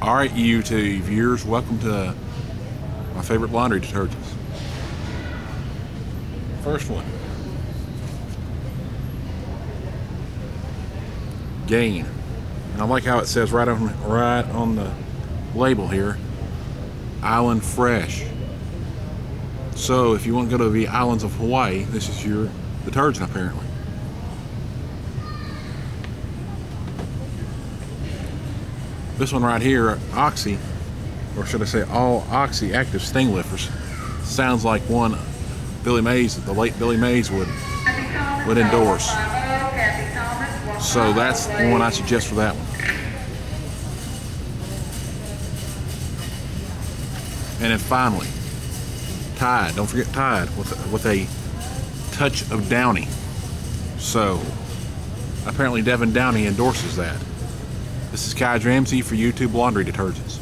Alright, YouTube viewers, welcome to my favorite laundry detergents. First one, Gain. And I like how it says right on the label here, Island Fresh. So if you want to go to the islands of Hawaii, this is your detergent apparently. This one right here, Oxy, or should I say All Oxy Active Sting Lifters, sounds like one Billy Mays, the late Billy Mays would endorse. So that's the one I suggest for that one. And then finally, Tide. Don't forget Tide with a touch of Downy. So apparently Devin Downey endorses that. This is Kai Ramsey for YouTube Laundry Detergents.